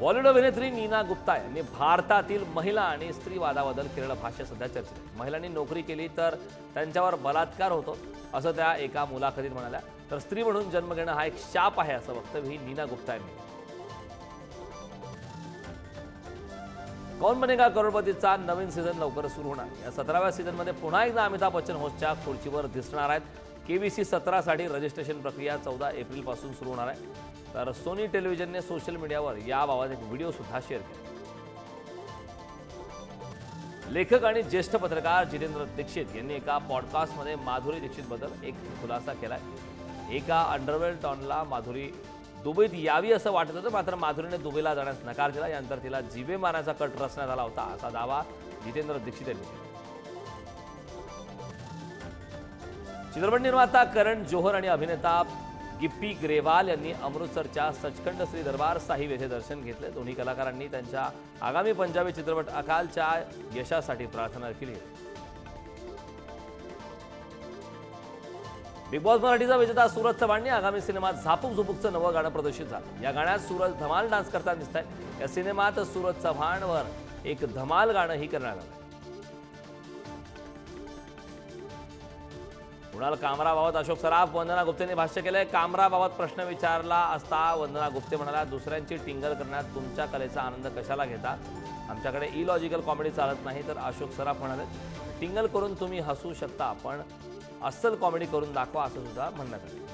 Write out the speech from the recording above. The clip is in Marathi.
बॉलिवूड अभिनेत्री नीना गुप्ता यांनी भारतातील महिला आणि स्त्री वादाबद्दल केलेलं भाष्य सध्या चर्चेत आहे. महिलांनी नोकरी केली तर त्यांच्यावर बलात्कार होतो असं त्या एका मुलाखतीत म्हणाल्या. तर स्त्री म्हणून जन्म घेणं हा एक शाप आहे असं वक्तव्यही नीना गुप्ता यांनी. कौन बनेगा करोडपतीचा नवीन सीझन लवकर सुरू होणार. या 17व्या सीझनमध्ये पुन्हा एकदा अमिताभ बच्चन होस्टच्या खुर्चीवर दिसणार आहेत. KBC 17 साठी रजिस्ट्रेशन प्रक्रिया 14 एप्रिलपासून सुरू होणार आहे. तर सोनी टेलिव्हिजनने सोशल मीडियावर याबाबत एक व्हिडिओ सुद्धा शेअर केला. लेखक आणि ज्येष्ठ पत्रकार जितेंद्र दीक्षित यांनी एका पॉडकास्टमध्ये माधुरी दीक्षितबद्दल एक खुलासा केलाय. एका अंडरवर्ल्ड टॉनला माधुरी दुबईत यावी असं वाटत होतं, मात्र माधुरीने दुबईला जाण्यास नकार दिला. यानंतर तिला जीवे मारण्याचा कट रचण्यात आला होता असा दावा जितेंद्र दीक्षित यांनी केला. चित्रपट निर्माता करण जोहर आणि अभिनेता गिप्पी ग्रेवाल यांनी अमृतसरच्या सचखंड श्री दरबार साहिब येथे दर्शन घेतले. दोन्ही कलाकारांनी त्यांच्या आगामी पंजाबी चित्रपट अकालच्या यशासाठी प्रार्थना केली. बिग बॉस मराठीचा विजेता सूरज चव्हाणने आगामी सिनेमात झापूक झुपूकचं नवं गाणं प्रदर्शित झालं. या गाण्यात सूरज धमाल डान्स करताना दिसत आहे. या सिनेमात सूरज चव्हाणवर एक धमाल गाणंही करण्यात आलं. कुणाल कामराबाबत अशोक सराफ वंदना गुप्तेने भाष्य केलंय. कामराबाबत प्रश्न विचारला असता वंदना गुप्ते म्हणाल्या, दुसऱ्यांची टिंगल करण्यात तुमच्या कलेचा आनंद कशाला घेता? आमच्याकडे इलॉजिकल कॉमेडी चालत नाही. तर अशोक सराफ म्हणाले, टिंगल करून तुम्ही हसू शकता पण अस्सल कॉमेडी करून दाखवा असं सुद्धा म्हणण्यात आलं.